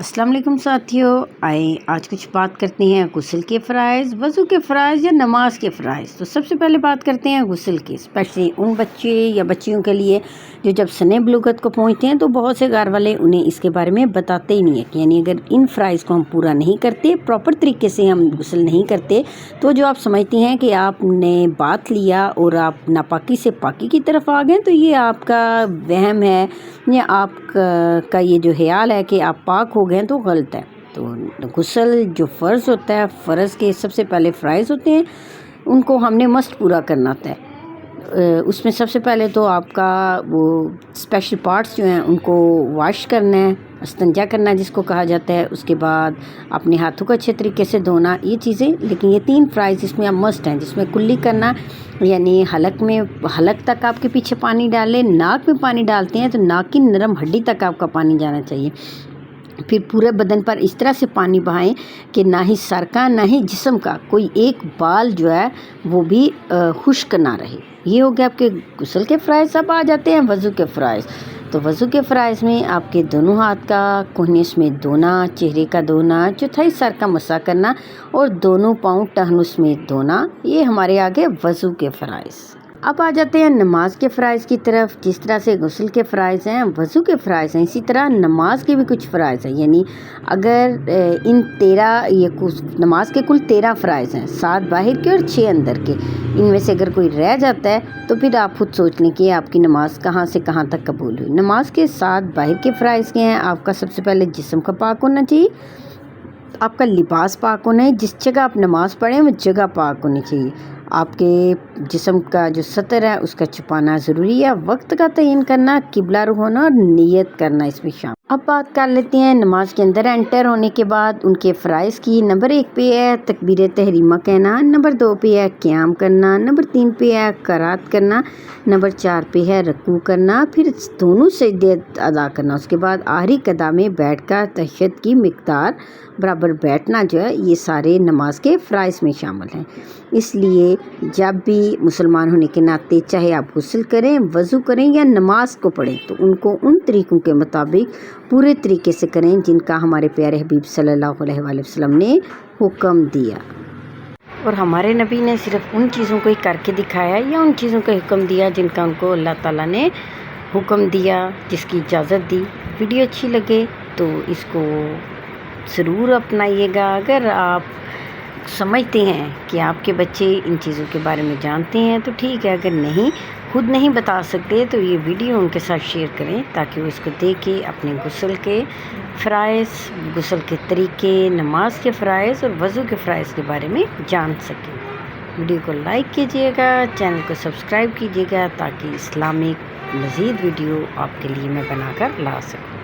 अस्सलाम वालेकुम साथियों। आए आज कुछ बात करते हैं गुस्ल के फ़राइज़, वज़ू के फ़राइज़ या नमाज के फ़राइज़। तो सबसे पहले बात करते हैं गुस्ल की, स्पेशली उन बच्चे या बच्चियों के लिए जो जब सने बलूगत को पहुँचते हैं तो बहुत से घर वाले उन्हें इसके बारे में बताते ही नहीं है कि यानी अगर इन फ़राइज़ को हम पूरा नहीं करते, प्रॉपर तरीके से हम गुस्ल नहीं करते, तो जो आप समझती हैं कि आपने बात लिया और आप नापाकी से पाकी की तरफ आ गए, तो ये आपका वहम है या आपका ये जो ख्याल है कि आप पाक हो गए तो गलत है। तो गुस्ल जो फ़र्ज़ होता है, फ़र्ज़ के सबसे पहले फ़राइज़ होते हैं, उनको हमने मस्ट पूरा करना होता है। उसमें सबसे पहले तो आपका वो स्पेशल पार्ट्स जो हैं उनको वॉश करना है, इस्तंजा करना जिसको कहा जाता है। उसके बाद अपने हाथों को अच्छे तरीके से धोना, ये चीज़ें। लेकिन ये 3 फ़राइज़ इसमें अब मस्ट हैं, जिसमें कुल्ली करना यानी हलक तक आपके पीछे पानी डालें। नाक में पानी डालते हैं तो नाक की नरम हड्डी तक आपका पानी जाना चाहिए। फिर पूरे बदन पर इस तरह से पानी बहाएं कि ना ही सर का ना ही जिस्म का कोई एक बाल जो है वो भी खुश्क ना रहे। ये हो गया आपके गुस्ल के फ़राइज़। अब आ जाते हैं वज़ू के फ़राइज़। तो वज़ू के फ़राइज़ में आपके दोनों हाथ का कोहनी समेत धोना, चेहरे का धोना, चौथाई सर का मसा करना और दोनों पाँव टहनों समेत धोना, ये हमारे आगे वज़ू के फ़राइज़। अब आ जाते हैं नमाज के फ़राइज़ की तरफ। जिस तरह से गुस्ल के फ़राइज़ हैं, वज़ू के फ़राइज़ हैं, इसी तरह नमाज के भी कुछ फ़राइज़ हैं। यानी अगर इन 13 नमाज के कुल 13 फ़राइज़ हैं, 7 बाहर के और 6 अंदर के। इनमें से अगर कोई रह जाता है तो फिर आप खुद सोच लें कि आपकी नमाज कहाँ से कहाँ तक कबूल हुई। नमाज के 7 बाहर के फ़राइज़ के हैं। आपका सबसे पहले जिस्म का पाक होना चाहिए, आपका लिबास पाक होना है, जिस जगह आप नमाज़ पढ़ें वो जगह पाक होनी चाहिए। आपके जिस्म का जो सतर है उसका छुपाना ज़रूरी है। वक्त का तयन करना, किबला रुख होना और नियत करना इसमें शामिल। अब बात कर लेते हैं नमाज के अंदर एंटर होने के बाद उनके फ़राइज़ की। नंबर 1 पे है तकबीर तहरीमा कहना, नंबर 2 पे है क़याम करना, नंबर 3 पे है क़राअत करना, नंबर 4 पे है रकू करना, फिर दोनों सजदे अदा करना। उसके बाद आखिरी कदम में बैठकर तशहद की मिक़दार बराबर बैठना जो है, ये सारे नमाज के फ़राइज़ में शामिल हैं। इसलिए जब भी मुसलमान होने के नाते चाहे आप गुस्ल करें, वज़ू करें या नमाज को पढ़ें, तो उनको उन तरीक़ों के मुताबिक पूरे तरीके से करें जिनका हमारे प्यारे हबीब सल्लल्लाहु अलैहि वसल्लम ने हुक्म दिया। और हमारे नबी ने सिर्फ़ उन चीज़ों को ही करके दिखाया या उन चीज़ों का हुक्म दिया जिनका उनको अल्लाह ताला ने हुक्म दिया, जिसकी इजाज़त दी। वीडियो अच्छी लगे तो इसको ज़रूर अपनाइएगा। अगर आप समझते हैं कि आपके बच्चे इन चीज़ों के बारे में जानते हैं तो ठीक है, अगर नहीं खुद नहीं बता सकते तो ये वीडियो उनके साथ शेयर करें ताकि वो इसको देख के अपने गुस्ल के फ़राइज़, गुस्ल के तरीके, नमाज के फ़राइज़ और वज़ू के फ़राइज़ के बारे में जान सकें। वीडियो को लाइक कीजिएगा, चैनल को सब्सक्राइब कीजिएगा ताकि इस्लामिक मज़ीद वीडियो आपके लिए मैं बनाकर ला सकूँ।